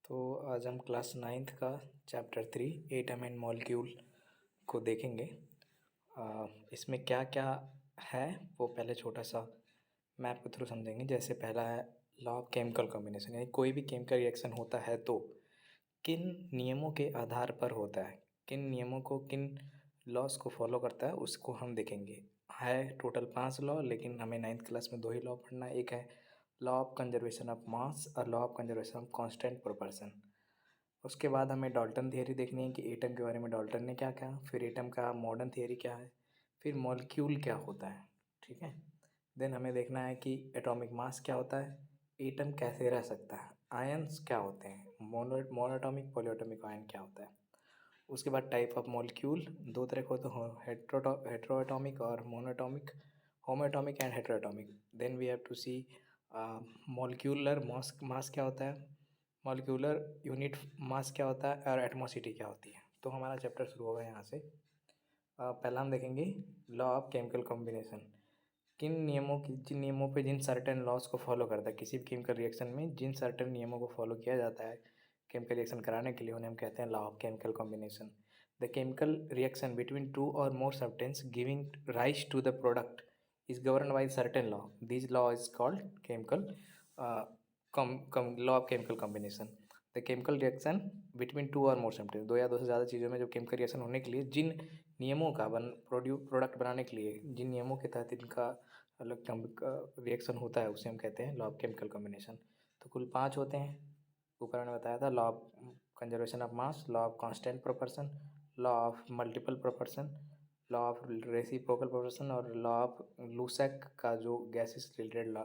तो आज हम क्लास 9th का चैप्टर 3 एटम एंड मॉलिक्यूल को देखेंगे। इसमें क्या क्या है वो पहले छोटा सा मैप के थ्रू समझेंगे। जैसे पहला है लॉ ऑफ केमिकल कॉम्बिनेशन, यानी कोई भी केमिकल रिएक्शन होता है तो किन नियमों के आधार पर होता है, किन नियमों को, किन लॉस को फॉलो करता है, उसको हम देखेंगे। है टोटल 5 लॉ, लेकिन हमें 9th क्लास में 2 ही लॉ पढ़ना है। एक है law of conservation of mass और law of conservation of constant proportion. उसके बाद हमें डाल्टन थियरी देखनी है कि एटम के बारे में डाल्टन ने क्या कहा, फिर एटम का मॉडर्न थियरी क्या है, फिर मॉलिक्यूल क्या होता है। ठीक है। देन हमें देखना है कि एटॉमिक मास क्या होता है, एटम कैसे रह सकता है, आयन्स क्या होते हैं, मोनोएटॉमिक पॉलीएटॉमिक आयन क्या होता है। उसके बाद टाइप ऑफ मॉलिक्यूल 2 तरह के होते हैं, हेट्रोएटॉमिक और monoatomic, homoatomic and heteroatomic. Then we have to see molecular mass क्या होता है, मॉलिक्यूलर यूनिट मास क्या होता है और एटमॉसिटी क्या होती है। तो हमारा चैप्टर शुरू होगा यहाँ से। पहला हम देखेंगे लॉ ऑफ केमिकल कॉम्बिनेशन। किन नियमों की, जिन नियमों पे, जिन सर्टेन लॉस को फॉलो करता है किसी भी केमिकल रिएक्शन में, जिन सर्टेन नियमों को फॉलो किया जाता है केमिकल रिएक्शन कराने के लिए, उन्हें हम कहते हैं law of chemical combination. The chemical reaction between two और more substance giving rise to the product is governed by certain law. This law is called chemical law of chemical combination. The chemical reaction between two or more substances, दो या दो से ज़्यादा चीज़ों में जो chemical reaction होने के लिए जिन नियमों का प्रोडक्ट बनाने के लिए जिन नियमों के तहत इनका अलग रिएक्शन होता है, उसे हम कहते हैं लॉ ऑफ केमिकल कॉम्बिनेशन। तो कुल 5 होते हैं। ऊपर मैंने बताया था law of conservation of mass, law of constant proportion, law of multiple proportion, law of reciprocal proportion और लॉ ऑफ लूसेक का जो gases related law,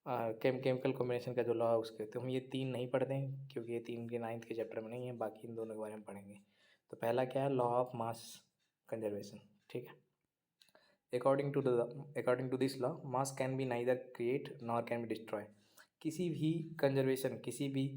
chemical combination का जो लॉ है उसके। तो हम ये 3 नहीं पढ़ते हैं क्योंकि ये 3 के 9th के चैप्टर में नहीं है, बाकी इन दोनों के बारे में पढ़ेंगे। तो पहला क्या है, लॉ ऑफ मास कंजर्वेशन। ठीक है। According to this law mass can be neither create nor can be destroy. किसी भी कंजर्वेशन, किसी भी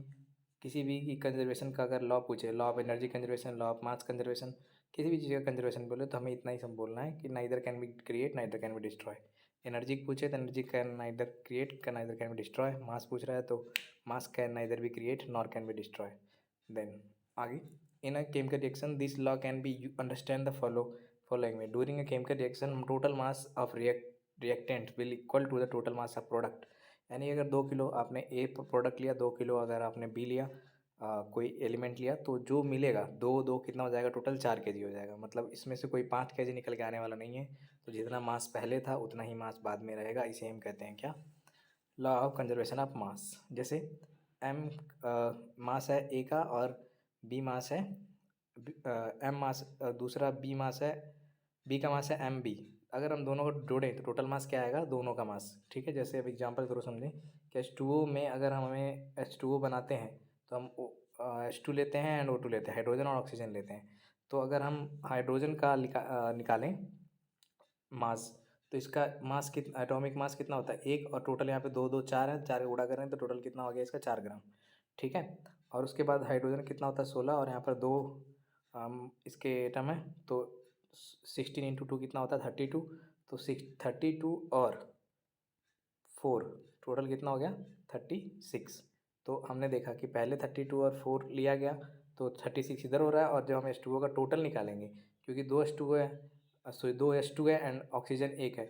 की कंजर्वेशन का अगर लॉ पूछे, law of energy conservation, law of mass conservation, किसी भी चीज़ का कंजर्वेशन बोले तो हमें इतना ही सब बोलना है कि neither can be create neither can be destroy. Energy पूछे तो energy can neither create can neither can be destroy. Mass पूछ रहा है तो mass can neither be create nor can be destroy. Then आगे, in a chemical reaction this law can be understand the following way. During a chemical reaction total mass of reactant will equal to the total mass of product. यानी अगर 2 kilo आपने ए product लिया, 2 kilo अगर आपने B लिया, कोई element लिया, तो जो मिलेगा दो दो कितना हो जाएगा, टोटल 4 केजी हो जाएगा। मतलब इसमें से कोई 5 केजी निकल के आने वाला नहीं है। तो जितना मास पहले था उतना ही मास बाद में रहेगा। इसे हम कहते हैं क्या, लॉ ऑफ कंजर्वेशन ऑफ मास। जैसे एम मास है ए का और बी मास है एम मास, दूसरा बी मास है, बी का मास है एम बी। अगर हम दोनों को जोड़ें तो टोटल मास क्या आएगा, दोनों का मास। ठीक है। जैसे अब एग्जांपल करो, समझें कि H2O में अगर हमें H2O बनाते हैं तो हम H2 लेते हैं एंड O2 लेते हैं, हाइड्रोजन और ऑक्सीजन लेते हैं। तो अगर हम हाइड्रोजन का निकालें मास, तो इसका मास कितना, एटॉमिक मास कितना होता है 1, और टोटल यहाँ पे 2 2 4 है, 4 गुणा करें तो टोटल कितना हो गया इसका, 4 ग्राम। ठीक है। और उसके बाद हाइड्रोजन कितना होता है 16, और यहाँ पर 2 इसके एटम है, तो 16 इंटू 2 कितना होता है 32। तो 32 और 4 टोटल कितना हो गया 36। तो हमने देखा कि पहले 32 और 4 लिया गया तो 36 इधर हो रहा है, और जब हम H2O का टोटल निकालेंगे, क्योंकि 2 H2O है, सॉरी 2 H2 है एंड ऑक्सीजन 1 है,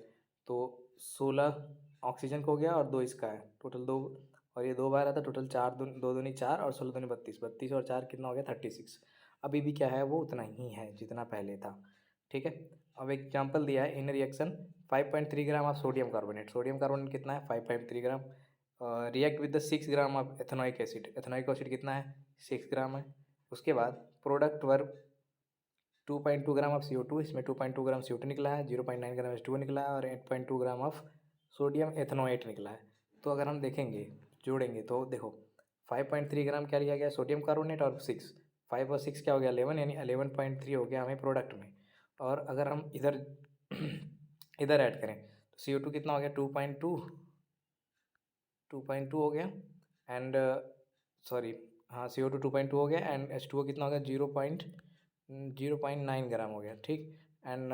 तो 16 ऑक्सीजन को हो गया और 2 इसका है, टोटल 2। और ये 2 बार आता, टोटल 4 2 दूनी 4 और 16 दूनी 32, 32 और 4 कितना हो गया 36। अभी भी क्या है, वो उतना ही है जितना पहले था। ठीक है। अब एग्जांपल दिया है in reaction 5.3 gram of sodium carbonate. Sodium carbonate कितना है 5.3 gram. React with the 6 gram of ethanoic acid. Ethanoic acid कितना है 6 ग्राम है। उसके बाद product were 2.2 gram of CO2। इसमें 2.2 ग्राम CO2 निकला है, 0.9 ग्राम H2O निकला है और 8.2 ग्राम ऑफ सोडियम एथेनोएट निकला है। तो अगर हम देखेंगे, जोड़ेंगे तो देखो 5.3 ग्राम क्या लिया गया, सोडियम कार्बोनेट, और 6, 5 और 6 क्या हो गया 11, यानी 11.3 हो गया हमें प्रोडक्ट में। और अगर हम इधर इधर ऐड करें तो CO2 कितना हो गया 2.2 हो गया, एंड सॉरी हाँ CO2 2.2 हो गया, एंड H2O कितना हो गया 0.9 ग्राम हो गया। ठीक। एंड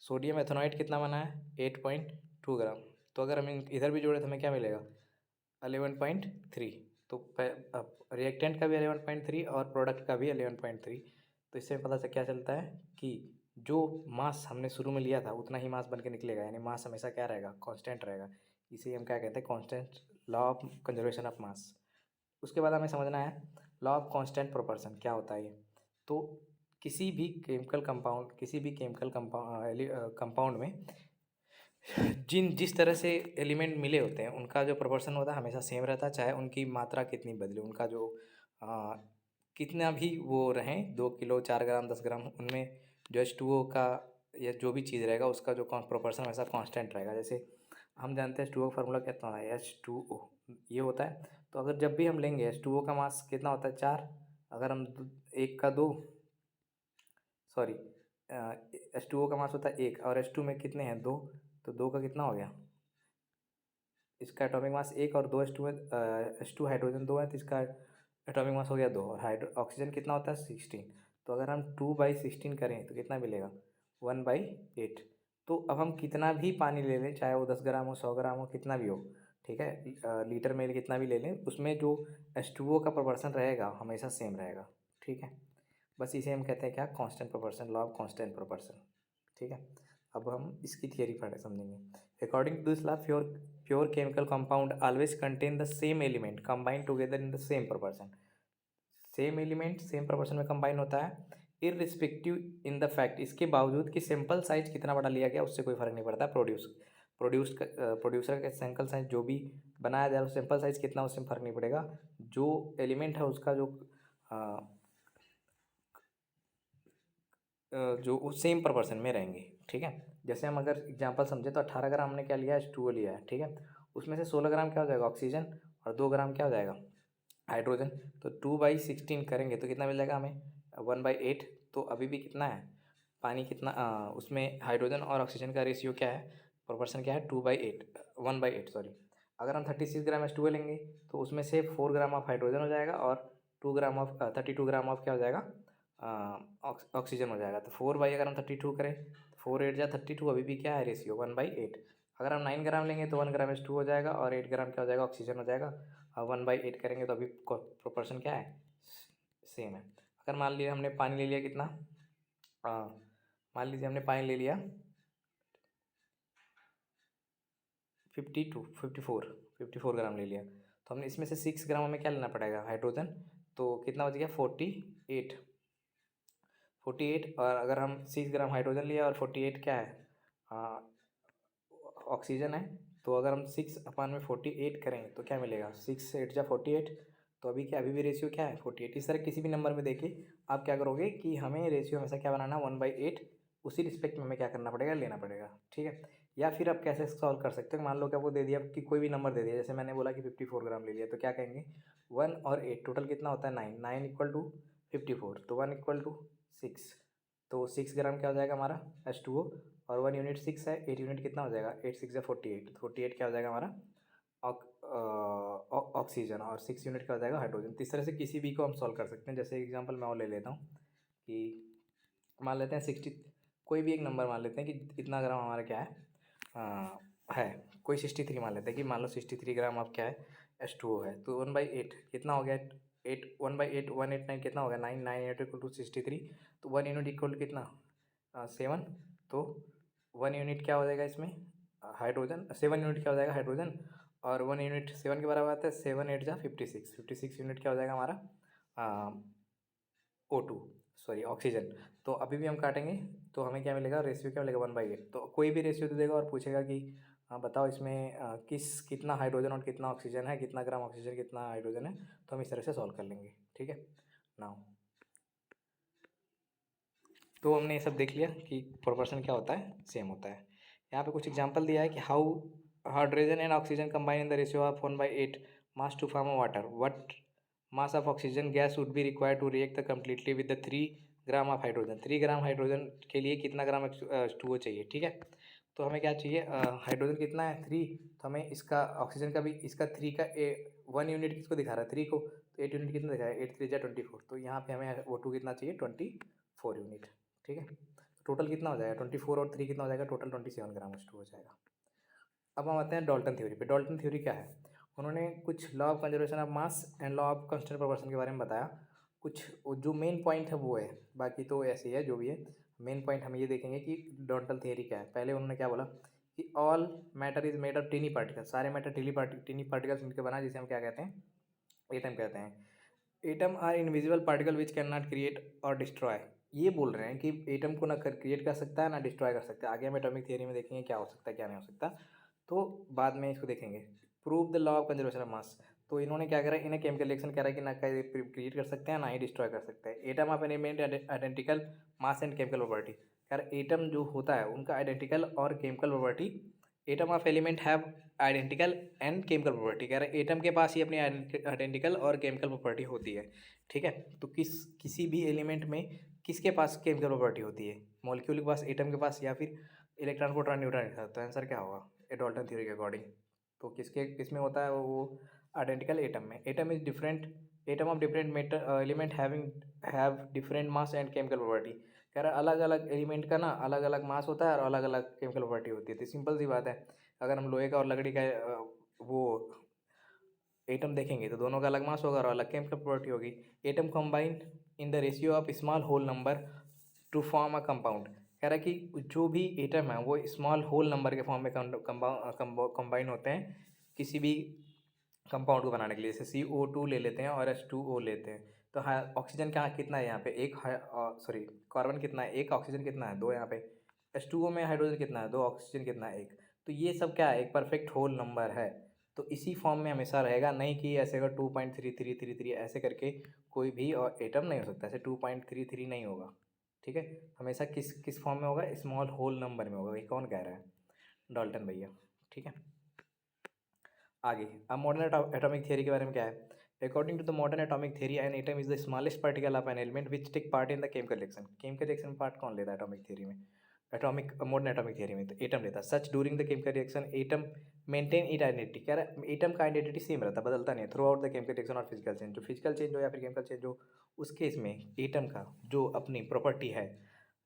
सोडियम एथेनॉइड कितना बना है 8.2 ग्राम। तो अगर हम इधर भी जोड़े तो हमें क्या मिलेगा 11.3। तो रिएक्टेंट का भी 11.3 और प्रोडक्ट का भी 11.3। तो इससे पता से क्या चलता है कि जो मास हमने शुरू में लिया था उतना ही मास बन के निकलेगा, यानी मास हमेशा क्या रहेगा, कांस्टेंट रहेगा। इसे हम क्या कहते हैं, constant law of conservation of मास। उसके बाद हमें समझना है लॉ ऑफ कांस्टेंट प्रोपोर्शन क्या होता है ये। तो किसी भी केमिकल कंपाउंड में जिस तरह से एलिमेंट मिले होते हैं उनका जो प्रोपोर्शन होता है हमेशा सेम रहता है, चाहे उनकी मात्रा कितनी बदले, उनका जो आ, कितना भी वो रहें, 2 किलो 4 ग्राम 10 ग्राम, उनमें जो H2O का या जो भी चीज़ रहेगा उसका जो प्रोपोर्शन हमेशा कांस्टेंट रहेगा। जैसे हम जानते हैं H2O का फार्मूला कितना होता है, H2O ये होता है। तो अगर जब भी हम लेंगे H2O का मास कितना होता है 4, अगर हम एक का 2 सॉरी H2O का मास होता है 1 और H2 में कितने हैं 2, तो 2 का कितना हो गया, इसका एटॉमिक मास 1 और 2 H2 में H2 हाइड्रोजन 2 है तो इसका एटॉमिक मास हो गया 2, और हाइड्रो ऑक्सीजन कितना होता है 16। तो अगर हम 2/16 करें तो कितना मिलेगा 1/8। तो अब हम कितना भी पानी ले लें, चाहे वो 10 ग्राम हो 100 ग्राम हो कितना भी हो, ठीक है, लीटर में कितना भी ले लें, उसमें जो H2O का प्रोपोर्शन रहेगा हमेशा सेम रहेगा, ठीक है। बस इसे हम कहते हैं क्या, constant proportion, law of constant proportion, ठीक है। अब हम इसकी थियरी पढ़े समझेंगे। According to this law pure chemical compound always contain the same element combine together in the same proportion. Same element same proportion में कंबाइन होता है इररिस्पेक्टिव इन द फैक्ट, इसके बावजूद कि सैंपल साइज कितना बड़ा लिया गया उससे कोई फर्क नहीं पड़ता। प्रोड्यूसर का सैंपल साइज जो भी बनाया जाए सैंपल साइज कितना उससे फर्क नहीं पड़ेगा, जो एलिमेंट है उसका जो उस सेम प्रोपोर्शन में रहेंगे, ठीक है। जैसे हम अगर एग्जांपल समझे तो 18 ग्राम हमने क्या लिया, H2O लिया है, ठीक है। उसमें से 16 ग्राम क्या हो जाएगा ऑक्सीजन और 2 ग्राम क्या हो जाएगा हाइड्रोजन। तो 2/16 करेंगे तो कितना मिल जाएगा हमें 1/8। तो अभी भी कितना है पानी कितना उसमें हाइड्रोजन और ऑक्सीजन का रेशियो क्या है, प्रोपोर्शन क्या है 2/8 1/8 सॉरी। अगर हम 36 ग्राम H2O लेंगे तो उसमें से 4 ग्राम ऑफ हाइड्रोजन हो जाएगा और 32 ग्राम ऑफ क्या हो जाएगा ऑक्सीजन हो जाएगा। तो 4 बाई अगर हम 32 करें तो 4 8 जा 32, अभी भी क्या है रेशियो 1/8। अगर हम 9 ग्राम लेंगे तो 1 ग्राम H2 हो जाएगा और 8 ग्राम क्या हो जाएगा ऑक्सीजन हो जाएगा, और 1/8 करेंगे तो अभी प्रोपोर्शन क्या है सेम है। अगर मान लिया हमने पानी ले लिया कितना, मान लीजिए हमने पानी ले लिया 54 ग्राम ले लिया, तो हमने इसमें से 6 ग्राम हमें क्या लेना पड़ेगा हाइड्रोजन, तो कितना बच गया 48। और अगर हम 6 ग्राम हाइड्रोजन लिया और 48 क्या है ऑक्सीजन है, तो अगर हम 6/48 करें तो क्या मिलेगा 6 8 जा 48। तो अभी क्या, अभी भी रेशियो क्या है 48। इस तरह किसी भी नंबर में देखिए आप क्या करोगे कि हमें रेशियो हमेशा क्या बनाना 1/8, उसी रिस्पेक्ट में हमें क्या करना पड़ेगा लेना पड़ेगा, ठीक है। या फिर आप कैसे सॉल्व कर सकते हो, मान लो कि आपको दे दिया कि कोई भी नंबर दे दिया, जैसे मैंने बोला कि 54 ग्राम ले लिया, तो क्या कहेंगे 1 और 8 टोटल कितना होता है 9, 9 इक्वल टू 54, तो 1 इक्वल टू 6। तो 6 ग्राम क्या हो जाएगा हमारा H2O, और 1 यूनिट 6 है, 8 यूनिट कितना हो जाएगा 8 6 48, 48 क्या हो जाएगा हमारा ऑक्सीजन, और 6 यूनिट क्या हो जाएगा हाइड्रोजन। तो इस तरह से किसी भी को हम सॉल्व कर सकते हैं। जैसे एग्जांपल मैं और ले लेता हूँ कि मान लेते हैं 60, कोई भी एक नंबर मान लेते हैं कि इतना ग्राम हमारा क्या है कोई 63 मान लेते हैं कि मान लो 63 ग्राम अब क्या है H2O है, तो 1/8 कितना हो गया 8, 1/8 189 कितना हो गया 9, 9 8 इक्वल टू 63। तो 1 यूनिट इक्वल टू कितना 7। तो 1 यूनिट क्या हो जाएगा इसमें हाइड्रोजन, 7 यूनिट क्या हो जाएगा हाइड्रोजन, और 1 यूनिट 7 के बराबर आता है 7 8 जा 56 यूनिट क्या हो जाएगा हमारा O2 सॉरी ऑक्सीजन। तो अभी भी हम काटेंगे तो हमें क्या मिलेगा रेशियो क्या मिलेगा 1/8। तो कोई भी रेशियो दे देगा और पूछेगा कि बताओ इसमें कितना हाइड्रोजन और कितना ऑक्सीजन है, कितना ग्राम ऑक्सीजन कितना हाइड्रोजन है, तो हम इस तरह से सॉल्व कर लेंगे, ठीक है। नाउ तो हमने ये सब देख लिया कि प्रोपोर्शन क्या होता है सेम होता है। यहाँ पे कुछ एग्जांपल दिया है कि how hydrogen and oxygen combine in the ratio of 1/8 mass to form a water, what mass of oxygen gas would be required to react the completely with the 3 gram of hydrogen. 3 gram hydrogen के लिए कितना ग्राम H2O चाहिए, ठीक है। तो हमें क्या चाहिए हाइड्रोजन कितना है 3, तो हमें इसका ऑक्सीजन का भी इसका 3 का 1 यूनिट किसको दिखा रहा है 3 को, तो 8 यूनिट कितना दिखा रहा है 8 3 जा 24। तो यहाँ पे हमें O2 कितना चाहिए 24 यूनिट, ठीक है। टोटल कितना हो जाएगा 24 और 3 कितना हो जाएगा टोटल 27 ग्राम H2 हो जाएगा। अब हम आते हैं डॉल्टन थ्योरी पे। डॉल्टन थ्योरी क्या है, उन्होंने कुछ law of conservation of mass and law of constant proportion के बारे में बताया। कुछ जो मेन पॉइंट है वो है, बाकी तो ऐसे ही है जो भी है। मेन पॉइंट हम ये देखेंगे कि डॉल्टन थियरी क्या है। पहले उन्होंने क्या बोला कि all matter is made of tiny particle, सारे मैटर टीनी पार्टिकल्स मिलकर बना, जिसे हम क्या कहते हैं, एटम कहते हैं। Atom are invisible particle which can not create or destroy. ये बोल रहे हैं कि एटम को ना क्रिएट कर सकता है ना डिस्ट्रॉय कर सकता है। आगे हम एटॉमिक थियरी में देखेंगे क्या हो सकता है क्या नहीं हो सकता, तो बाद में इसको देखेंगे। Prove the law of conservation of मास। तो इन्होंने क्या करा, इन्हें केमिकल रिएक्शन कह रहा है कि ना क्रिएट कर सकते हैं ना ही डिस्ट्रॉय कर सकते हैं। Atom of an element identical mass and chemical property. कह रहा एटम जो होता है उनका आइडेंटिकल और chemical property, atom of element have identical and chemical property. कह रहे एटम के पास ही अपनी आइडेंटिकल और केमिकल प्रॉपर्टी होती है। ठीक है, तो किसी भी एलिमेंट में किसके पास केमिकल प्रॉपर्टी होती है, मॉलिक्यूल के पास, एटम के पास, या फिर इलेक्ट्रॉन प्रोटॉन न्यूट्रॉन के साथ। तो आंसर क्या होगा, ये डाल्टन थ्योरी के अकॉर्डिंग। तो किसमें होता है वो आइडेंटिकल एटम में। Atom is different, atom of different matter element have different mass and chemical property. कह रहा है अलग अलग एलिमेंट का ना अलग अलग मास होता है और अलग अलग केमिकल प्रॉपर्टी होती है। तो सिंपल सी बात है, अगर हम लोहे का और लकड़ी का वो एटम देखेंगे तो दोनों का अलग मास होगा और अलग केमिकल प्रॉपर्टी होगी। Atom combine in the ratio of small whole number to form a compound. कह रहा है कि जो भी एटम है वो स्मॉल होल नंबर के फॉर्म में कंबाइन होते हैं किसी भी कंपाउंड को बनाने के लिए। जैसे CO2 ले लेते हैं और H2O लेते हैं। तो हाँ, ऑक्सीजन क्या कितना है यहाँ पे, एक सॉरी कार्बन कितना है, एक, ऑक्सीजन कितना है, दो। यहाँ पे H2O में हाइड्रोजन कितना है, दो, ऑक्सीजन कितना है, एक। तो ये सब क्या है, एक परफेक्ट होल नंबर है। तो इसी फॉर्म में हमेशा रहेगा, नहीं कि ऐसे अगर 2.3333 ऐसे करके कोई भी और एटम नहीं हो सकता, ऐसे 2.33 नहीं होगा। ठीक है, हमेशा किस किस फॉर्म में होगा, स्मॉल होल नंबर में होगा। ये कौन कह रहा है, डाल्टन भैया। ठीक है, आगे अब मॉडर्न एटॉमिक थियरी के बारे में क्या है। According to the modern atomic theory an atom is the smallest particle of an element which take part in the chemical reaction. Chemical reaction में पार्ट कौन लेता है एटॉमिक थियरी में, एटॉमिक मॉडर्न एटॉमिक थियरी में, तो atom लेता है। Such during the chemical reaction atom maintain it identity. कह रहा है एटम का आइडेंटिटी सेम रहता है, बदलता नहीं है through out the chemical reaction और फिजिकल चेंज। जो फिजिकल चेंज हो या फिर केमिकल चेंज हो, उस केस में एटम का जो अपनी प्रॉपर्टी है,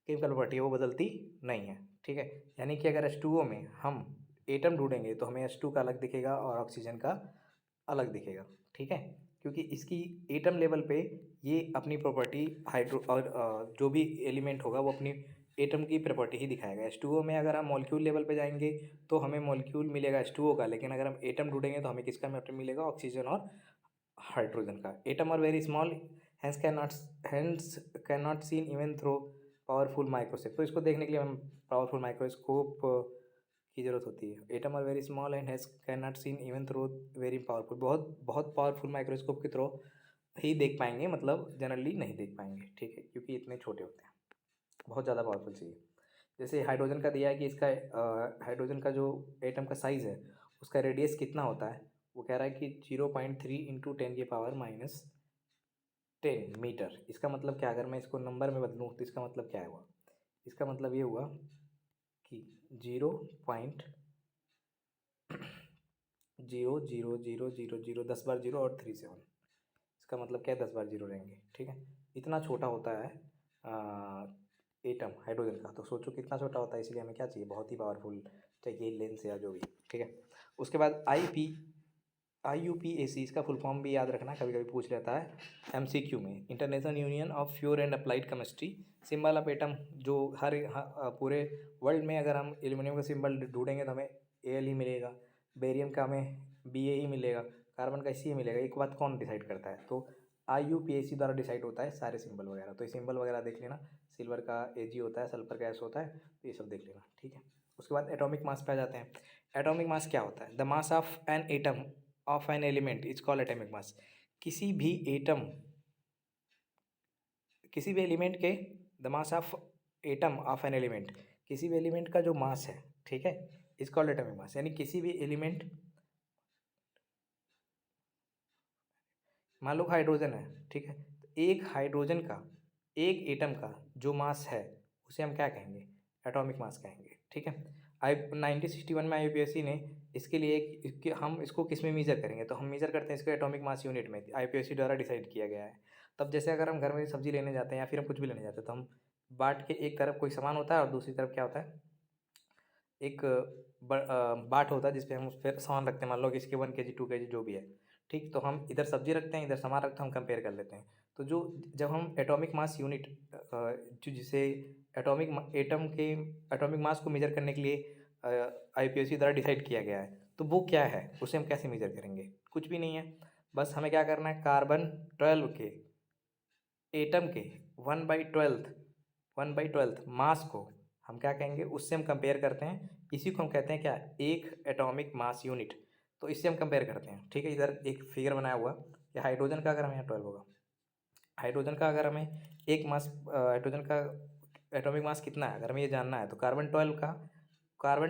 केमिकल प्रॉपर्टी है, वो बदलती नहीं है। ठीक है, यानी कि अगर H2O में हम एटम ढूंढेंगे तो हमें H2 का अलग दिखेगा और ऑक्सीजन का अलग दिखेगा। ठीक है, क्योंकि इसकी एटम लेवल पे ये अपनी प्रॉपर्टी हाइड्रो और जो भी एलिमेंट होगा वो अपनी एटम की प्रॉपर्टी ही दिखाएगा। H2O में अगर हम मॉलिक्यूल लेवल पे जाएंगे तो हमें मॉलिक्यूल मिलेगा H2O का, लेकिन अगर हम एटम ढूंढेंगे तो हमें किसका एटम मिलेगा, ऑक्सीजन और हाइड्रोजन का। Atom are very small hence can not seen even thro powerful microscope. तो इसको देखने के लिए हम पावरफुल माइक्रोस्कोप की ज़रूरत होती है। Atom are very small and has can not seen even through very powerful. बहुत बहुत पावरफुल माइक्रोस्कोप के थ्रू ही देख पाएंगे, मतलब जनरली नहीं देख पाएंगे। ठीक है, क्योंकि इतने छोटे होते हैं, बहुत ज़्यादा पावरफुल चाहिए। जैसे हाइड्रोजन का दिया है कि इसका हाइड्रोजन का जो एटम का साइज़ है उसका रेडियस कितना होता है, वो कह रहा है कि 0.3 इंटू 10⁻10 मीटर। इसका मतलब क्या, अगर मैं इसको नंबर में बदलूँ तो इसका मतलब क्या हुआ, इसका मतलब ये हुआ कि 0.000000 10 बार जीरो और 37। इसका मतलब क्या है, 10 बार जीरो रहेंगे। ठीक है, इतना छोटा होता है एटम हाइड्रोजन का। तो सोचो कितना छोटा होता है, इसलिए हमें क्या चाहिए, बहुत ही पावरफुल चाहिए लेंस या जो भी। ठीक है, उसके बाद IUPAC, इसका फुल फॉर्म भी याद रखना, कभी कभी पूछ लेता है MCQ में। International union of pure and applied chemistry. Symbol of atom, जो पूरे वर्ल्ड में अगर हम एल्यूमिनियम का सिंबल ढूंढेंगे तो हमें AL ही मिलेगा, बेरियम का हमें BA ही मिलेगा, कार्बन का C मिलेगा। एक बात कौन डिसाइड करता है, तो IUPAC द्वारा डिसाइड होता है सारे सिंबल वगैरह। तो ये सिंबल वगैरह देख लेना, सिल्वर का AG होता है, सल्फर का S होता है, तो ये सब देख लेना। ठीक है, उसके बाद एटॉमिक मास पे आ जाते हैं। एटॉमिक मास क्या होता है, the mass of an atom of an element is called atomic mass. किसी भी एटम, किसी भी एलिमेंट के, the mass of atom of an element, किसी भी एलिमेंट का जो मास है, ठीक है, इज कॉल्ड एटॉमिक मास। यानी किसी भी एलिमेंट, मान लो हाइड्रोजन है, ठीक है, तो एक हाइड्रोजन का, एक एटम का जो मास है उसे हम क्या कहेंगे, एटॉमिक मास कहेंगे। ठीक है, 1961 में IUPAC ने इसके लिए हम इसको किस में मेजर करेंगे, तो हम मेजर करते हैं इसको एटॉमिक मास यूनिट में। IUPAC द्वारा डिसाइड किया गया है। तब जैसे अगर हम घर में सब्जी लेने जाते हैं या फिर हम कुछ भी लेने जाते हैं तो हम बांट के, एक तरफ कोई सामान होता है और दूसरी तरफ क्या होता है, एक बाट होता है जिस पे हम उस पर सामान रखते हैं, मान लो कि इसके 1 kg 2 kg जो भी है, ठीक। तो हम इधर सब्जी रखते हैं, इधर सामान रखते हैं, हम कंपेयर कर लेते हैं। तो जो जब हम एटॉमिक मास यूनिट जो जिसे एटॉमिक मास को मेजर करने के लिए आईपीएसी द्वारा डिसाइड किया गया है, तो वो क्या है, उसे हम कैसे मेजर करेंगे? कुछ भी नहीं है। बस हमें क्या करना है, कार्बन 12 के एटम के 1/12 मास को हम क्या कहेंगे, उससे हम कंपेयर करते हैं। इसी को हम कहते हैं क्या, एक एटॉमिक मास यूनिट। तो इससे हम कंपेयर करते हैं, ठीक है। इधर एक फिगर बनाया हुआ कि हाइड्रोजन का अगर हमें यहाँ 12 होगा, हाइड्रोजन का अगर हमें एक मास, हाइड्रोजन का एटॉमिक मास कितना है अगर हमें ये जानना है, तो कार्बन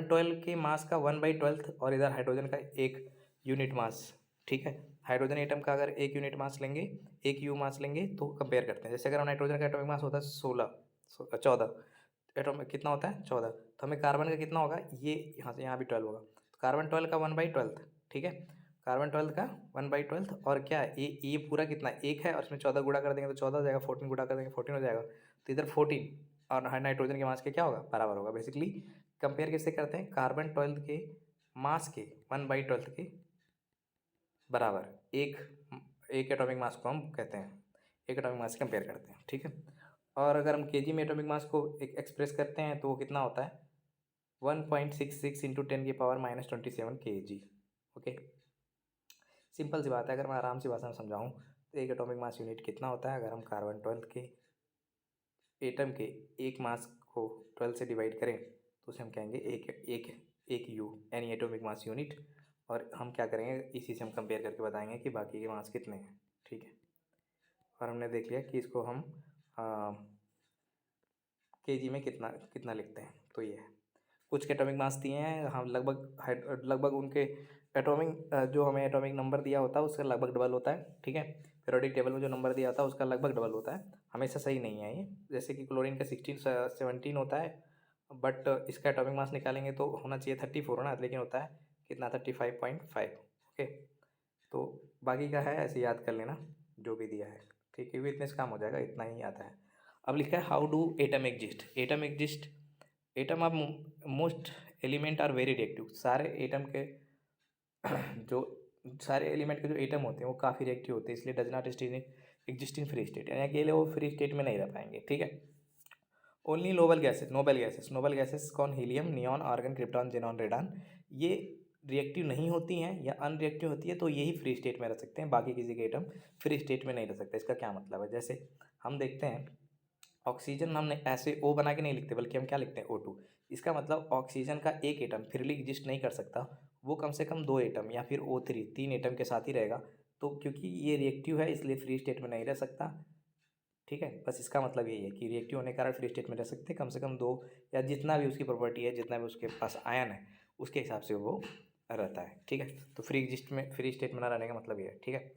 12 के मास का 1/12 और इधर हाइड्रोजन का एक यूनिट मास, ठीक है। हाइड्रोजन एटम का अगर एक यूनिट मास लेंगे, एक यू मास लेंगे, तो कंपेयर करते हैं। जैसे अगर हम नाइट्रोजन का एटॉमिक मास होता है 14, एटॉमिक कितना होता है 14, तो हमें कार्बन का कितना होगा, ये यहाँ से यहाँ भी 12 होगा, तो कार्बन 12 का 1/12, ठीक है। कार्बन 12 का 1/12 और क्या है, ये पूरा कितना एक है, और इसमें 14 गुणा कर देंगे तो 14 हो जाएगा, 14 गुणा कर देंगे 14 हो जाएगा। तो इधर 14 और नाइट्रोजन के मास के क्या होगा, बराबर होगा। बेसिकली कंपेयर किससे करते हैं, कार्बन 12 के मास के 1/12 के बराबर एक एक एटॉमिक मास को हम कहते हैं, एक एटॉमिक मास से कंपेयर करते हैं, ठीक है। और अगर हम केजी में एटॉमिक मास को एक्सप्रेस करते हैं तो वो कितना होता है, 1.66 इंटू 10⁻⁻27 kg। ओके, सिंपल सी बात है। अगर मैं आराम सी भाषा में समझाऊँ तो एक एटॉमिक मास यूनिट कितना होता है, अगर हम कार्बन 12 के एटम के एक मास को 12 से डिवाइड करें तो उसे हम कहेंगे एक यू, यानी एटॉमिक मास यूनिट। और हम क्या करेंगे, इसी से हम कंपेयर करके बताएंगे कि बाकी के मास कितने हैं, ठीक है। और हमने देख लिया कि इसको हम केजी में कितना कितना लिखते हैं, तो ये है। कुछ के एटॉमिक मास दिए हैं, हम लगभग उनके एटॉमिक जो हमें एटॉमिक नंबर दिया होता है उसका लगभग डबल होता है, ठीक है। पीरियोडिक टेबल में जो नंबर दिया होता है उसका लगभग डबल होता है, हमेशा सही नहीं है ये। जैसे कि क्लोरीन का 16-17 होता है, बट इसका एटॉमिक मास निकालेंगे तो होना चाहिए 34 होना, लेकिन होता है कितना, 35.5। ओके, तो बाकी का है ऐसे याद कर लेना जो भी दिया है, ठीक है। इतने से काम हो जाएगा, इतना ही आता है। अब लिखा है how do atom exist. Atom exist, atom of most element are very reactive. जो सारे एलिमेंट के जो एटम होते हैं वो काफ़ी रिएक्टिव होते हैं, इसलिए does not exist in free state, यानी अकेले वो फ्री स्टेट में नहीं रह पाएंगे, ठीक है। ओनली नोबल गैसेस कौन, helium, neon, argon, krypton, xenon, radon, ये रिएक्टिव नहीं होती हैं या अनरिएक्टिव होती है, तो यही फ्री स्टेट में रह सकते हैं, बाकी किसी के एटम फ्री स्टेट में नहीं रह सकते। इसका क्या मतलब है, जैसे हम देखते हैं ऑक्सीजन हमने ऐसे ओ बना के नहीं लिखते, बल्कि हम क्या लिखते हैं, O2। इसका मतलब ऑक्सीजन का एक एटम फ्रीली एग्जिस्ट नहीं कर सकता, वो कम से कम 2 एटम या फिर O3 3 एटम के साथ ही रहेगा। तो क्योंकि ये रिएक्टिव है इसलिए फ्री स्टेट में नहीं रह सकता, ठीक है। बस इसका मतलब यही है कि रिएक्टिव होने के कारण फ्री स्टेट में रह सकते हैं कम से कम 2, या जितना भी उसकी प्रॉपर्टी है, जितना भी उसके पास आयन है उसके हिसाब से वो रहता है, ठीक है। तो फ्री स्टेट में ना रहने का मतलब ये है, ठीक है।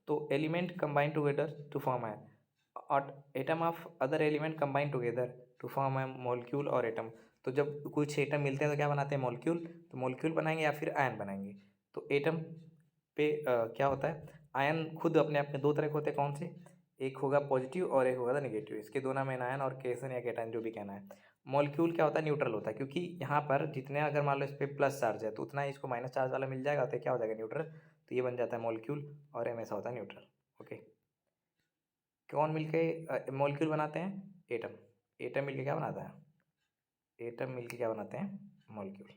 तो element combine together to form ion, और atom of other element combine together to form a molecule और एटम। तो जब कुछ एटम मिलते हैं तो क्या बनाते हैं, मॉलिक्यूल। तो मॉलिक्यूल बनाएंगे या फिर आयन बनाएंगे। तो एटम पे क्या होता है, आयन खुद अपने आप में दो तरह के होते हैं, कौन से, एक होगा पॉजिटिव और एक होगा नेगेटिव। इसके दो नाम है, आयन और केसन या केटायन, जो भी कहना है। मॉलिक्यूल क्या होता है, न्यूट्रल होता है, क्योंकि यहाँ पर जितने अगर मान लो इस पर प्लस चार्ज है तो उतना ही इसको माइनस चार्ज वाला मिल जाएगा, तो क्या हो जाएगा, न्यूट्रल। तो ये बन जाता है मॉलिक्यूल, और हमेशा होता है न्यूट्रल। ओके, कौन मिलके मॉलिक्यूल बनाते हैं, एटम। एटम मिलके क्या बनाता है, एटम मिलके क्या बनाते हैं, मॉलिक्यूल।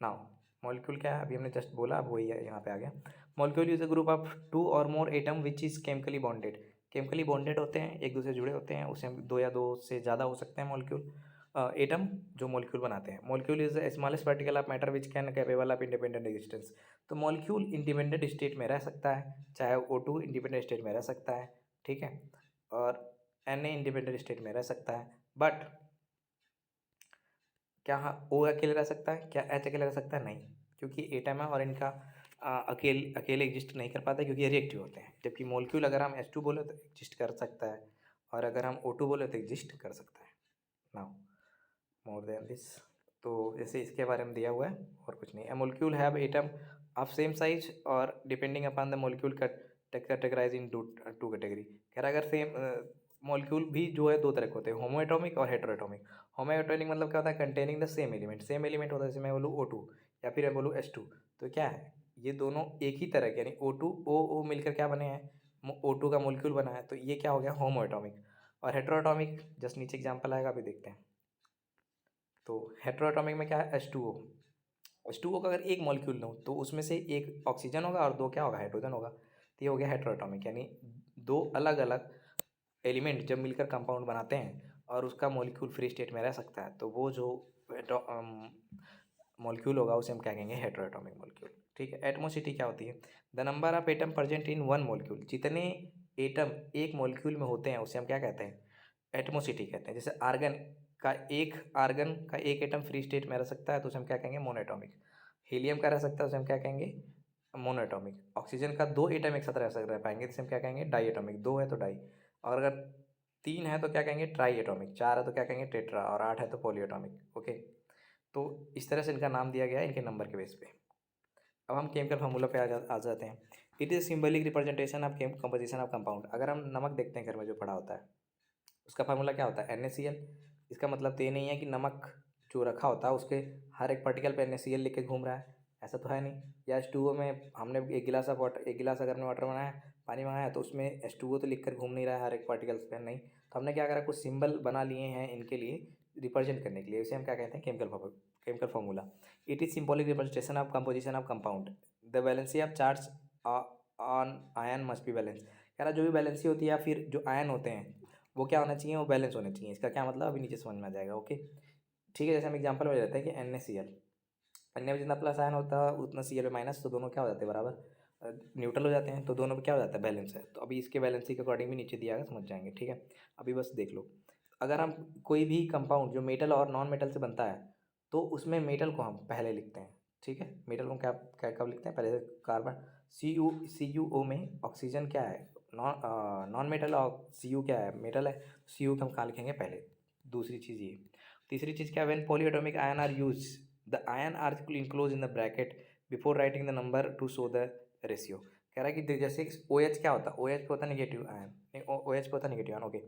नाउ मॉलिक्यूल क्या है, अभी हमने जस्ट बोला, अब वही है, यहाँ पे आ गया। Molecule is a group of 2 और मोर atom which is chemically bonded. Chemically bonded होते हैं, एक दूसरे से जुड़े होते हैं, उसे हम 2 या 2 से ज़्यादा हो सकते हैं मॉलिक्यूल, एटम जो मॉलिक्यूल बनाते हैं। Molecule is smallest particle of matter which can capable of independent existence. तो मॉलिक्यूल इंडिपेंडेंट स्टेट में रह सकता है, चाहे O2 इंडिपेंडेंट स्टेट में रह सकता है, ठीक है, और Na इंडिपेंडेंट स्टेट में रह सकता है। बट क्या हाँ O अकेले रह सकता है, क्या H अकेले रह सकता है, नहीं, क्योंकि एटम है और इनका अकेले एग्जिस्ट नहीं कर पाता, क्योंकि ये रिएक्टिव होते हैं। जबकि मॉलिक्यूल अगर हम H2 बोले तो एग्जिस्ट कर सकता है, और अगर हम O2 बोले तो एग्जिस्ट कर सकता है। नाउ मोर देन दिस, तो जैसे इसके बारे में दिया हुआ है और कुछ नहीं। A molecule have atom of same size और depending upon the molecule categorize in two category. कह रहा है अगर सेम मॉलिक्यूल भी जो है 2 तरह के होते हैं, होमोएटॉमिक और हेटेरोएटॉमिक। होमोएटॉनिक मतलब क्या होता है, containing the same element, same element होता है। जैसे मैं बोलूँ O2 या फिर मैं बोलूँ H2, तो क्या है, ये दोनों एक ही तरह के, यानी O2 O मिलकर क्या बने हैं, O2 का मोलिक्यूल बना है, तो ये क्या हो गया, होमोएटॉमिक। और हेटेरोएटॉमिक जस्ट नीचे एग्जाम्पल आएगा, अभी देखते हैं। तो हेटेरोएटॉमिक में क्या है, H2O का अगर एक मॉलिक्यूल लूँ तो उसमें से एक ऑक्सीजन होगा और दो क्या होगा, हाइड्रोजन होगा, तो ये हो गया हेटेरोएटॉमिक। यानी दो अलग अलग एलिमेंट जब मिलकर कंपाउंड बनाते हैं और उसका मॉलिक्यूल फ्री स्टेट में रह सकता है, तो वो जो मॉलिक्यूल होगा उसे हम क्या कहेंगे, हेटेरोएटॉमिक मॉलिक्यूल। ठीक है। एटमोसिटी क्या होती है, the number of atom present in one molecule, जितने एटम एक मॉलिक्यूल में होते हैं उसे हम क्या कहते हैं, एटमोसिटी कहते हैं। जैसे आर्गन का एक एटम फ्री स्टेट में रह सकता है तो उसे हम क्या कहेंगे, मोनोएटॉमिक। हीलियम का रह सकता है उसे हम क्या कहेंगे, मोनोएटॉमिक। ऑक्सीजन का दो एटम एक साथ रह पाएंगे तो हम क्या कहेंगे, डाई एटॉमिक। दो है तो डाई, और अगर तीन है तो क्या कहेंगे, ट्राई एटॉमिक। चार है तो क्या कहेंगे, टेट्रा, और आठ है तो पॉलीएटॉमिक। ओके, तो इस तरह से इनका नाम दिया गया है इनके नंबर के बेस पे। अब हम केमिकल फार्मूला पे आ जाते हैं। It is symbolic representation of composition of compound. अगर हम नमक देखते हैं घर में जो पड़ा होता है, उसका फार्मूला क्या होता है, NaCl। इसका मतलब तो ये नहीं है कि नमक जो रखा होता है उसके हर एक पार्टिकल पे NaCl लेके घूम रहा है, ऐसा तो है नहीं। या H2O में हमने एक गिलास अगर हमने वाटर बनाया, पानी मंगाया, तो उसमें H2O तो लिख कर घूम नहीं रहा है हर एक पार्टिकल्स पे, नहीं। तो हमने क्या करा, कुछ सिंबल बना लिए हैं इनके लिए रिप्रेजेंट करने के लिए। इसे हम क्या कहते हैं, chemical formula. It is symbolic representation of composition of compound. The valency of charge on ion must be balance. कह रहा जो भी वैलेंसी होती है या फिर जो आयन होते हैं वो क्या होना चाहिए, वो बैलेंस होने चाहिए। इसका क्या मतलब, अभी नीचे समझ में आ जाएगा। ओके, ठीक है। जैसे हम एग्जांपल में लेते हैं कि NaCl, एन में जितना प्लस आयन होता है उतना Cl पे माइनस, तो दोनों क्या हो जाते हैं, बराबर न्यूट्रल हो जाते हैं, तो दोनों पे क्या हो जाता है, बैलेंस है। तो अभी इसके बैलेंसी के अकॉर्डिंग भी नीचे दिया है, समझ जाएंगे। ठीक है, अभी बस देख लो। अगर हम कोई भी कंपाउंड जो मेटल और नॉन मेटल से बनता है, तो उसमें मेटल को हम पहले लिखते हैं। ठीक है, मेटल को क्या क्या कब लिखते हैं, पहले कार्बन। सी यू में ऑक्सीजन क्या है, नॉन मेटल, और Cu क्या है, मेटल है। Cu को हम कहाँ लिखेंगे, पहले। दूसरी चीज़ ये। तीसरी चीज़ क्या, when polyatomic ion are use, the ion are enclose in the bracket before writing the number to show the ratio. कह रहा है कि जैसे OH क्या होता है, OH पे होता है नेगेटिव आयन, नहीं OH पे होता है नेगेटिव आयन। ओके,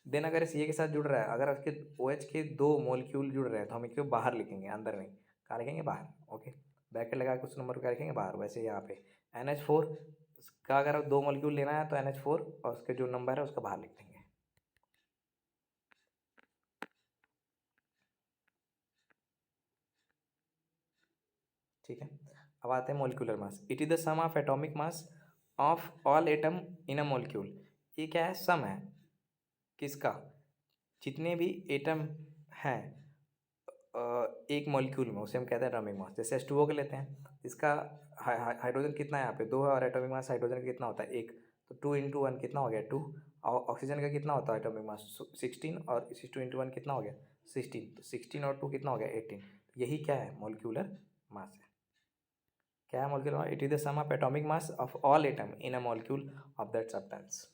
देन अगर Ca के साथ जुड़ रहा है, अगर उसके OH के दो मॉलिक्यूल जुड़ रहे हैं तो हम इसको बाहर लिखेंगे, अंदर नहीं। कहाँ लिखेंगे, बाहर। ओके, ब्रैकेट लगा के उस नंबर को क्या लिखेंगे, बाहर। वैसे यहाँ पे NH4 का अगर दो मॉलिक्यूल लेना है तो NH4 और उसके जो नंबर है उसका बाहर लिख देंगे। ठीक है, अब आते हैं molecular mass. It is the sum of atomic mass of all atom in a molecule. ये क्या है, सम है किसका, जितने भी एटम हैं एक मॉलिक्यूल में, उसे हम कहते हैं एटॉमिक मास। जैसे H2O के लेते हैं, इसका हाइड्रोजन कितना है, यहाँ पे दो है, और एटॉमिक मास हाइड्रोजन का कितना होता है, एक। तो 2 × 1 कितना हो गया, 2। और ऑक्सीजन का कितना होता है एटॉमिक मास, 16, और इसी 2 × 1 कितना हो गया, 16। तो 16 और 2 कितना हो गया, 18। यही क्या है, मोलिकुलर मास है। क्या है molecular mass, it is the sum of atomic mass of all atom in a molecule of that substance.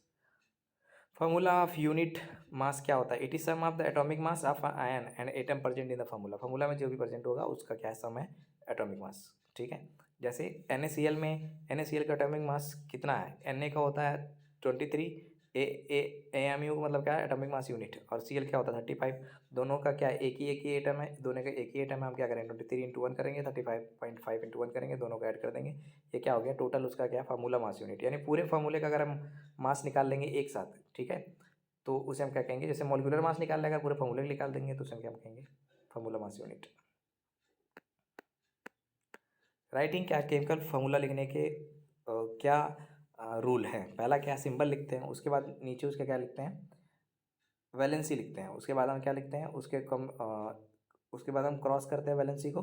Formula of unit mass क्या होता है, it is sum of the atomic mass of ion and atom present in the formula. Formula में जो भी present होगा उसका क्या सम है, एटॉमिक मास। ठीक है, जैसे NaCl में NaCl का एटॉमिक मास कितना है, Na का होता है 23, AMU मतलब क्या है, एटॉमिक मास यूनिट, और Cl क्या होता है 35। दोनों का क्या है, एक ही एटम है, दोनों का एक ही एटम है। हम क्या करेंगे, 23 × 1 करेंगे, 35.5 × 1 करेंगे, दोनों को ऐड कर देंगे। ये क्या हो गया, टोटल उसका क्या, फार्मूला मास यूनिट। यानी पूरे फार्मूले का अगर हम मास निकाल लेंगे एक साथ, ठीक है, तो उसे हम क्या कहेंगे, जैसे मॉलिक्यूलर मास निकाल लेगा, पूरे फार्मूले निकाल देंगे, तो उसे हम क्या कहेंगे, फार्मूला मास यूनिट। राइटिंग क्या, केमिकल फार्मूला लिखने के क्या रूल हैं। पहला क्या, सिंबल लिखते हैं, उसके बाद नीचे उसके क्या लिखते हैं, वैलेंसी लिखते हैं। उसके बाद हम क्या लिखते हैं, उसके बाद हम क्रॉस करते हैं वैलेंसी को,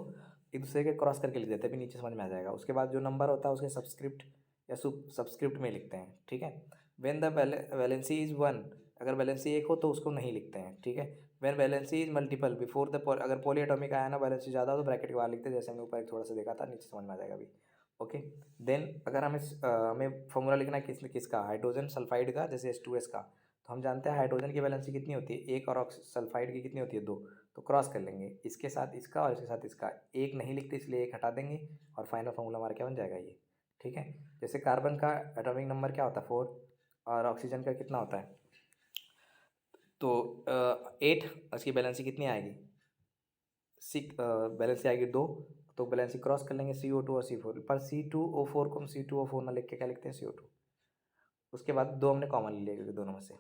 एक दूसरे के क्रॉस करके लिख देते हैं, भी नीचे समझ में आ जाएगा। उसके बाद जो नंबर होता है उसके सब्सक्रिप्ट या सब्सक्रिप्ट में लिखते हैं। ठीक है, व्हेन द वैलेंसी इज़ 1, अगर वैलेंसी एक हो तो उसको नहीं लिखते हैं। ठीक है, when valency is multiple before the, अगर पॉली एटॉमिक आया ना, वैलेंसी ज़्यादा हो तो ब्रैकेट के बाहर लिखते हैं, जैसे हमने ऊपर थोड़ा सा देखा था, नीचे समझ में आ जाएगा अभी। ओके, देन अगर हमें फॉर्मूला लिखना है किसका, हाइड्रोजन सल्फाइड का, जैसे H2S का, तो हम जानते हैं हाइड्रोजन की वैलेंसी कितनी होती है, एक, और सल्फाइड की कितनी होती है, 2। तो क्रॉस कर लेंगे, इसके साथ इसका और इसके साथ इसका, एक नहीं लिखते इसलिए एक हटा देंगे, और फाइनल फार्मूला हमारा क्या बन जाएगा, ये। ठीक है, जैसे कार्बन का एटॉमिक नंबर क्या होता है, 4, और ऑक्सीजन का कितना होता है, तो 8 उसकी बैलेंसी कितनी आएगी, बैलेंसी आएगी 2, तो बैलेंसी क्रॉस कर लेंगे CO2 और C4 पर। C2O4 को हम C2O4 ना लिख के क्या लिखते हैं, CO2। उसके बाद 2 हमने कॉमन ले लिया क्योंकि दोनों में से।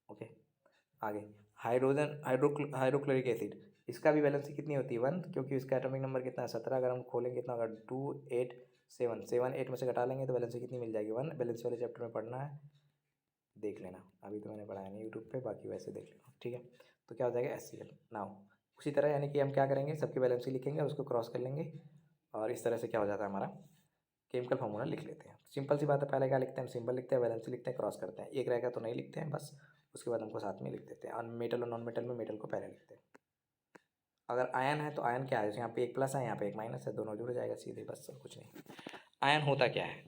ओके, आगे हाइड्रोजन हाइड्रोक्लोरिक एसिड, इसका भी बैलेंसी कितनी होती है 1, क्योंकि इसका एटॉमिक नंबर कितना है 17। अगर हम खोलेंगे कितना होगा 2 8 7 7 8 में से घटा लेंगे तो बैलेंसी कितनी मिल जाएगी 1। बैलेंसी वाले चैप्टर में पढ़ना है, देख लेना, अभी तो मैंने पढ़ाया नहीं यूट्यूब पे, बाकी वैसे देख लेना, ठीक है। तो क्या हो जाएगा HCl नाउ। उसी तरह यानी कि हम क्या करेंगे, सबकी बैलेंसी लिखेंगे और उसको क्रॉस कर लेंगे, और इस तरह से क्या हो जाता है हमारा केमिकल फार्मूला लिख लेते हैं। सिंपल सी बात है, पहले क्या लिखते हैं, हम सिंबल लिखते हैं, बैलेंसी लिखते हैं, क्रॉस करते हैं। एक रहेगा तो नहीं लिखते हैं बस, उसके बाद हमको साथ में लिख देते हैं। मेटल और नॉन मेटल में मेटल को पहले लिखते हैं। अगर आयन है तो आयन क्या है, जैसे यहाँ पे एक प्लस है, यहाँ पे एक माइनस है, दोनों जुड़ जाएगा सीधे, बस और कुछ नहीं। आयन होता क्या है,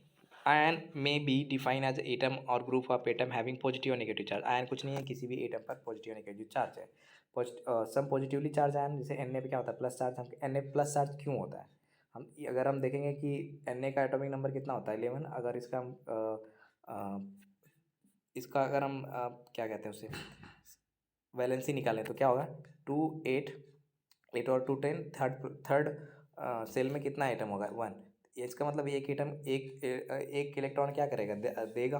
आयन में बी डिफाइन एज एटम और group of atom having positive और नेगेटिव चार्ज। आयन कुछ नहीं है, किसी भी एटम पर पॉजिटिव और नेगेटिव चार्ज है। सम पॉजिटिवली चार्ज आयन, जैसे Na पे क्या होता है प्लस चार्ज। हम Na प्लस चार्ज क्यों होता है, अगर हम देखेंगे कि Na का एटॉमिक नंबर कितना होता है 11। अगर इसका हम इसका अगर हम क्या कहते हैं उसे वैलेंसी निकालें तो क्या होगा 2 8 8 और 2 10, थर्ड सेल में कितना आइटम होगा 1। इसका मतलब एक एटम एक इलेक्ट्रॉन क्या करेगा, देगा,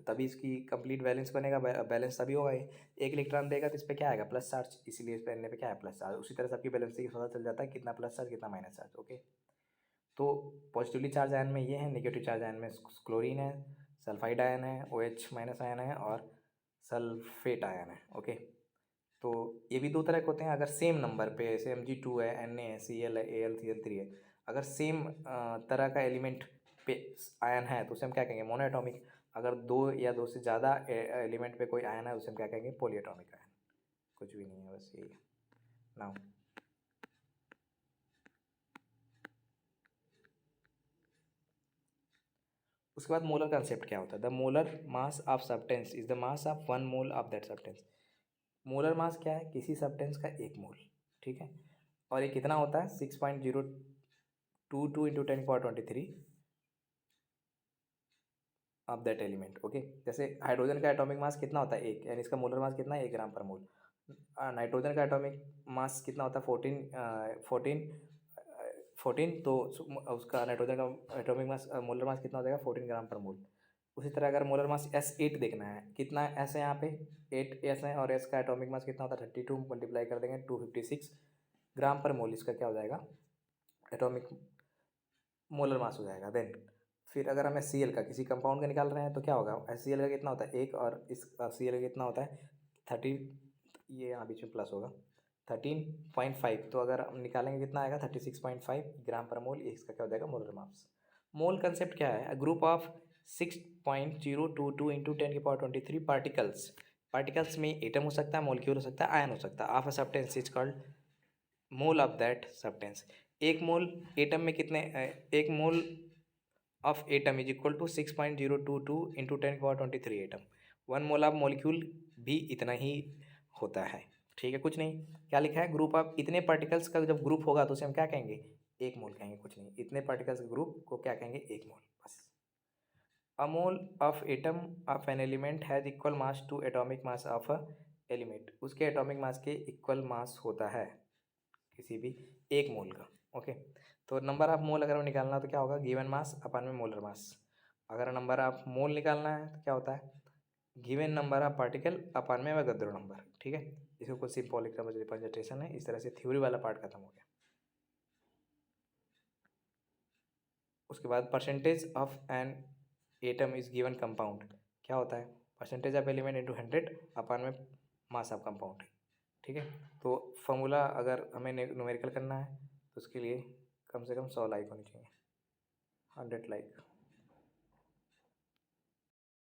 तभी इसकी कंप्लीट बैलेंस बनेगा। बैलेंस तभी होगा ये, एक इलेक्ट्रॉन देगा तो इस पर क्या आएगा प्लस चार्ज, इसीलिए इस पर एन पे क्या है प्लस चार्ज। उसी तरह सबकी बैलेंस की पता चल जाता है कितना प्लस चार्ज कितना माइनस चार्ज। ओके, तो पॉजिटिवली चार्ज आयन में ये है, नेगेटिव चार्ज आयन में क्लोरीन है, सल्फाइड आयन है, OH माइनस आयन है और सल्फेट आयन है। ओके, तो ये भी दो तरह के होते हैं। अगर सेम नंबर पे जैसे Mg2 है, Na है, Cl है, AlCl3 है, अगर सेम तरह का एलिमेंट पे आयन है तो उसे हम क्या कहेंगे मोनो एटॉमिक। अगर दो या दो से ज़्यादा एलिमेंट पे कोई आयन है उसे हम क्या कहेंगे पॉली एटॉमिक आयन। कुछ भी नहीं है, बस यही है नाउ। उसके बाद मोलर कंसेप्ट क्या होता है, the molar mass of substance is the mass of 1 mole of that substance. Molar mass क्या है, किसी सब्सटेंस का 1 मोल, ठीक है। और ये कितना होता है 6.022 इंटू 10 की power 23 of that element. Okay, जैसे हाइड्रोजन का एटॉमिक मास कितना होता है 1, यानी इसका मोलर मास कितना है 1 ग्राम पर मोल। नाइट्रोजन का एटॉमिक मास कितना होता है 14 तो उसका नाइट्रोजन का एटॉमिक मास मोलर मास कितना हो जाएगा 14 ग्राम पर मोल। उसी तरह अगर मोलर मास S8 देखना है, कितना S है यहाँ पे 8S है, और S का एटॉमिक मास कितना होता है 32 मल्टीप्लाई कर देंगे 256 ग्राम पर मोल, इसका क्या हो जाएगा एटॉमिक मोलर मास हो जाएगा। देन फिर अगर हमें Cl का किसी कंपाउंड का निकाल रहे हैं तो क्या होगा Cl का कितना होता है 1, और इस Cl का कितना होता है 30, ये यहाँ बीच में प्लस होगा 13.5, तो अगर हम निकालेंगे कितना आएगा 36.5 ग्राम पर मोल, इसका क्या हो जाएगा मोलर मास। मोल कंसेप्ट क्या है, ग्रुप ऑफ 6.022 इंटू 10 की पावर 23 पार्टिकल्स। पार्टिकल्स में एटम हो सकता है, मोलिक्यूल हो सकता है, आयन हो सकता है, of a substance is called mole of that substance. एक मोल एटम में कितने, एक mole of atom is equal to 6.022 into 10 की power 23 atom. 1 mole of molecule भी इतना ही होता है, ठीक है। कुछ नहीं, क्या लिखा है ग्रुप ऑफ, इतने पार्टिकल्स का जब ग्रुप होगा तो उसे हम क्या कहेंगे 1 मोल कहेंगे। कुछ नहीं, इतने पार्टिकल्स के ग्रुप को क्या कहेंगे 1 मोल, बस। A mole of atom of an element has equal mass to atomic mass of a element. उसके एटॉमिक मास के इक्वल मास होता है किसी भी 1 मोल का। ओके, तो नंबर ऑफ मोल अगर हमें निकालना है तो क्या होगा गिवन मास अपन में मोलर मास। अगर नंबर ऑफ मोल निकालना है तो क्या होता है गिवन नंबर ऑफ पार्टिकल अपन में वगैरह नंबर, ठीक है। इसको कुछ सिंबॉलिक का रिप्रेजेंटेशन है। इस तरह से थ्योरी वाला पार्ट खत्म हो गया। उसके बाद percentage of N atom is given compound क्या होता है परसेंटेज ऑफ एलिमेंट इंटू 100 अपन में मास ऑफ कंपाउंड, ठीक है। तो फॉर्मूला अगर हमें न्यूमेरिकल करना है तो उसके लिए कम से कम 100 लाइक होनी चाहिए, 100 लाइक।